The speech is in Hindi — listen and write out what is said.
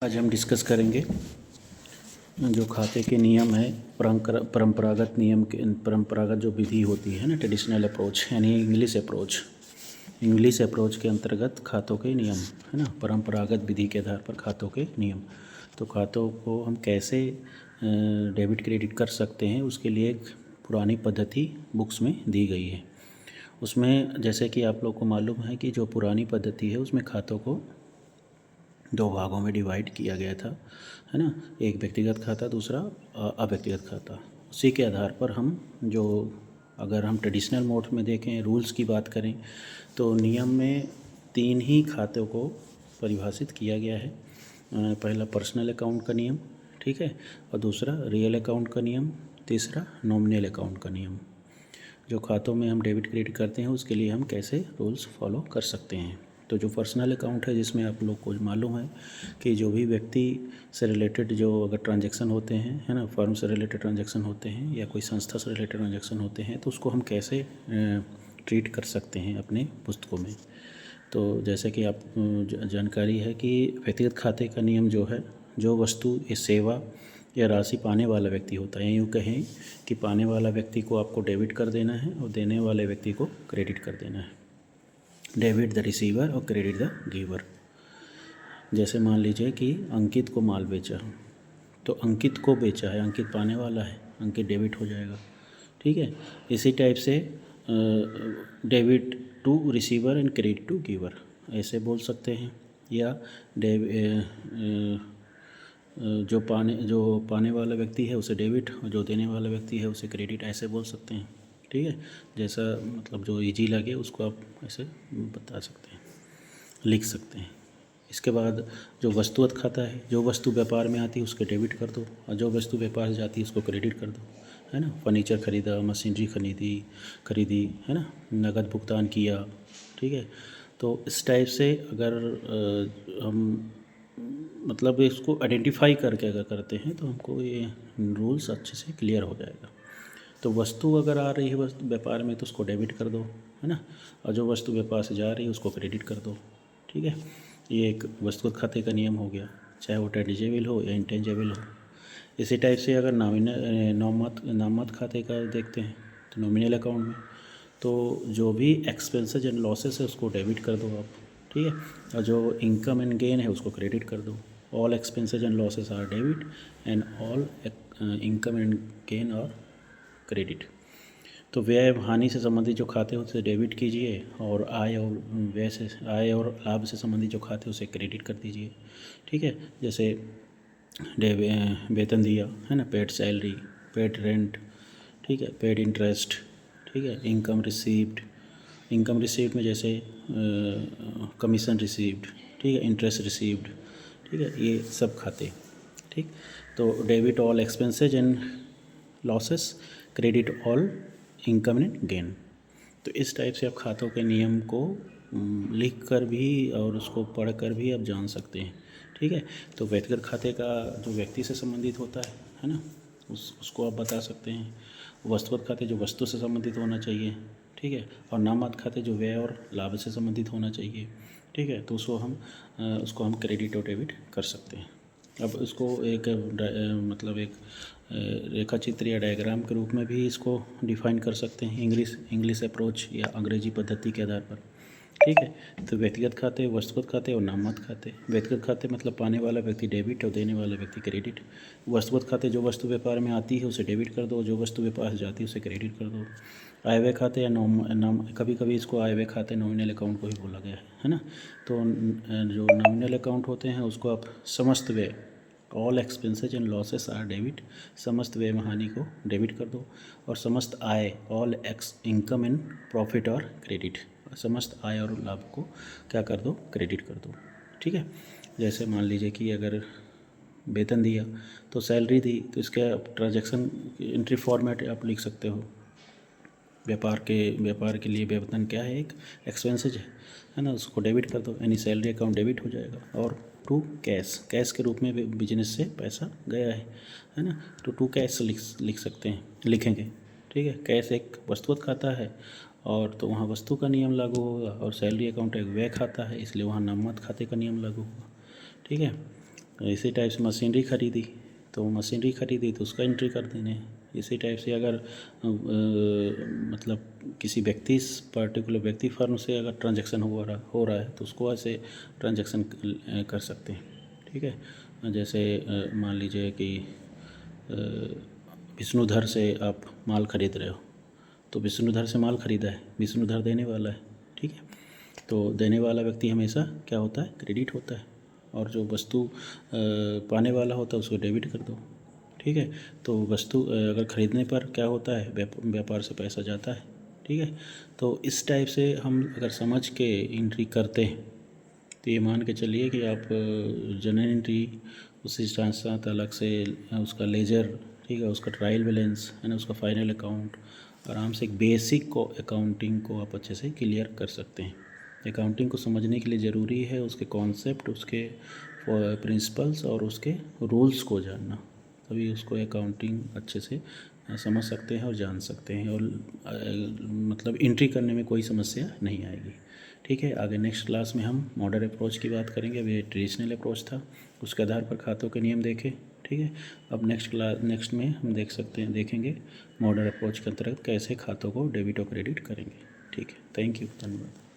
आज हम डिस्कस करेंगे जो खाते के नियम है, परंपरागत नियम के परंपरागत जो विधि होती है ना, ट्रेडिशनल अप्रोच यानी इंग्लिश अप्रोच के अंतर्गत खातों के नियम है ना, परंपरागत विधि के आधार पर खातों के नियम। तो खातों को हम कैसे डेबिट क्रेडिट कर सकते हैं, उसके लिए एक पुरानी पद्धति बुक्स में दी गई है। उसमें जैसे कि आप लोग को मालूम है कि जो पुरानी पद्धति है उसमें खातों को दो भागों में डिवाइड किया गया था, है ना। एक व्यक्तिगत खाता, दूसरा अव्यक्तिगत खाता। उसी के आधार पर हम अगर हम ट्रेडिशनल मोड में देखें, रूल्स की बात करें, तो नियम में 3 ही खातों को परिभाषित किया गया है। पहला पर्सनल अकाउंट का नियम, ठीक है, और दूसरा रियल अकाउंट का नियम, तीसरा नॉमिनल अकाउंट का नियम। जो खातों में हम डेबिट क्रेडिट करते हैं उसके लिए हम कैसे रूल्स फॉलो कर सकते हैं। तो जो पर्सनल अकाउंट है, जिसमें आप लोग को मालूम है कि जो भी व्यक्ति से रिलेटेड जो अगर ट्रांजैक्शन होते हैं, है ना, फर्म से रिलेटेड ट्रांजैक्शन होते हैं या कोई संस्था से रिलेटेड ट्रांजैक्शन होते हैं, तो उसको हम कैसे ट्रीट कर सकते हैं अपने पुस्तकों में। तो जैसे कि आप जानकारी है कि व्यक्तिगत खाते का नियम जो है, जो वस्तु या सेवा या राशि पाने वाला व्यक्ति होता है, यूँ कहें कि पाने वाला व्यक्ति को आपको डेबिट कर देना है और देने वाले व्यक्ति को क्रेडिट कर देना है। डेबिट द रिसीवर और क्रेडिट द गिवर। जैसे मान लीजिए कि अंकित को माल बेचा, तो अंकित को बेचा है, अंकित पाने वाला है, अंकित डेबिट हो जाएगा, ठीक है। इसी टाइप से debit to receiver and credit to giver ऐसे बोल सकते हैं। या जो पाने वाला व्यक्ति है उसे डेबिट और जो देने वाला व्यक्ति है उसे क्रेडिट ऐसे बोल सकते हैं, ठीक है। जैसा मतलब जो इजी लगे उसको आप ऐसे बता सकते हैं, लिख सकते हैं। इसके बाद जो वस्तुगत खाता है, जो वस्तु व्यापार में आती है उसके डेबिट कर दो, और जो वस्तु व्यापार से जाती है उसको क्रेडिट कर दो, है ना। फर्नीचर खरीदा, मशीनरी खरीदी, है ना, नगद भुगतान किया, ठीक है। तो इस टाइप से अगर हम मतलब इसको आइडेंटिफाई करके अगर करते हैं तो हमको ये रूल्स अच्छे से क्लियर हो जाएगा। तो वस्तु अगर आ रही है वस्तु व्यापार में तो उसको डेबिट कर दो, है ना, और जो वस्तु व्यापार से जा रही है उसको क्रेडिट कर दो, ठीक है। ये एक वस्तुगत खाते का नियम हो गया, चाहे वो टेंजिबल हो या इंटेंजिबल हो। इसी टाइप से अगर नाममात्र खाते का देखते हैं तो नॉमिनल अकाउंट में तो जो भी एक्सपेंसेस एंड लॉसेस है उसको डेबिट कर दो आप, ठीक है, और जो इनकम एंड गेन है उसको क्रेडिट कर दो। All expenses and losses are debit and all income and gain are credit. तो व्यय हानि से संबंधित जो खाते हैं उसे डेबिट कीजिए, और आय और लाभ से संबंधित जो खाते हैं उसे क्रेडिट कर दीजिए, ठीक है। जैसे वेतन दिया, है ना, पेड सैलरी, पेड रेंट, ठीक है, पेड इंटरेस्ट, ठीक है, इनकम रिसीव्ड में जैसे कमीशन रिसीव्ड, ठीक है, इंटरेस्ट रिसीव्ड, ठीक है, ये सब खाते, ठीक। तो debit all expenses and losses, credit all income and gain. तो इस टाइप से आप खातों के नियम को लिख कर भी और उसको पढ़ कर भी आप जान सकते हैं, ठीक है। तो व्यक्तिगत खाते का जो व्यक्ति से संबंधित होता है ना, उसको आप बता सकते हैं। वस्तुगत खाते जो वस्तु से संबंधित होना चाहिए, ठीक है, और नाममात्र खाते जो व्यय और लाभ से संबंधित होना चाहिए, ठीक है। तो उसको हम क्रेडिट और डेबिट कर सकते हैं। अब इसको एक मतलब एक रेखा चित्र या डायग्राम के रूप में भी इसको डिफाइन कर सकते हैं इंग्लिश अप्रोच या अंग्रेजी पद्धति के आधार पर, ठीक है। तो व्यक्तिगत खाते, वस्तुगत खाते और नाममात्र खाते। व्यक्तिगत खाते मतलब पाने वाला व्यक्ति डेबिट और देने वाला व्यक्ति क्रेडिट। वस्तुगत खाते जो वस्तु व्यापार में आती है उसे डेबिट कर दो, जो वस्तु व्यापार से जाती है उसे क्रेडिट कर दो। आय व्यय खाते या कभी कभी इसको आय व्यय खाते नॉमिनल अकाउंट को ही बोला गया है ना। तो जो नॉमिनल अकाउंट होते हैं उसको आप समस्त व्यय, all expenses and losses are debit, समस्त व्यय हानि को डेबिट कर दो। और समस्त आय, ऑल इनकम एंड प्रॉफिट और क्रेडिट, समस्त आय और लाभ को क्या कर दो, क्रेडिट कर दो, ठीक है। जैसे मान लीजिए कि अगर वेतन दिया तो सैलरी दी, तो इसका ट्रांजैक्शन एंट्री फॉर्मेट आप लिख सकते हो। व्यापार के लिए वेतन क्या है, एक एक्सपेंसेज है ना, उसको डेबिट कर दो, यानी सैलरी अकाउंट डेबिट हो जाएगा। और टू कैश के रूप में बिजनेस से पैसा गया है ना, तो टू कैश लिख सकते हैं, लिखेंगे, ठीक है। कैश एक वस्तुगत खाता है और तो वहाँ वस्तु का नियम लागू होगा, और सैलरी अकाउंट एक व्यय खाता है इसलिए वहाँ नाममात्र खाते का नियम लागू होगा, ठीक है। इसी टाइप से मशीनरी खरीदी तो उसका एंट्री कर देने हैं। इसी टाइप से अगर मतलब किसी व्यक्ति पर्टिकुलर व्यक्ति फर्म से अगर ट्रांजैक्शन हो रहा है तो उसको ऐसे ट्रांजैक्शन कर सकते हैं। ठीक है, जैसे मान लीजिए कि विष्णुधर से आप माल खरीद रहे हो, तो विष्णुधर से माल खरीदा है, विष्णुधर देने वाला है। ठीक है, तो देने वाला व्यक्ति हमेशा क्या होता है, क्रेडिट होता है, और जो वस्तु पाने वाला होता है उसको डेबिट कर दो। ठीक है, तो वस्तु अगर खरीदने पर क्या होता है, व्यापार से पैसा जाता है। ठीक है, तो इस टाइप से हम अगर समझ के एंट्री करते हैं तो ये मान के चलिए कि आप जनरल एंट्री, उसी साथ साथ अलग से उसका लेजर, ठीक है, उसका ट्रायल बैलेंस है ना, उसका फाइनल अकाउंट, आराम से एक बेसिक को अकाउंटिंग को आप अच्छे से क्लियर कर सकते हैं। अकाउंटिंग को समझने के लिए ज़रूरी है उसके कॉन्सेप्ट, उसके प्रिंसिपल्स और उसके रूल्स को जानना, तभी उसको अकाउंटिंग अच्छे से समझ सकते हैं और जान सकते हैं, और मतलब एंट्री करने में कोई समस्या नहीं आएगी। ठीक है, आगे नेक्स्ट क्लास में हम मॉडर्न अप्रोच की बात करेंगे। अभी ट्रेडिशनल अप्रोच था, उसके आधार पर खातों के नियम देखे। ठीक है, अब नेक्स्ट में हम देखेंगे मॉडर्न अप्रोच के अंतर्गत कैसे खातों को डेबिट और क्रेडिट करेंगे। ठीक है, थैंक यू, धन्यवाद।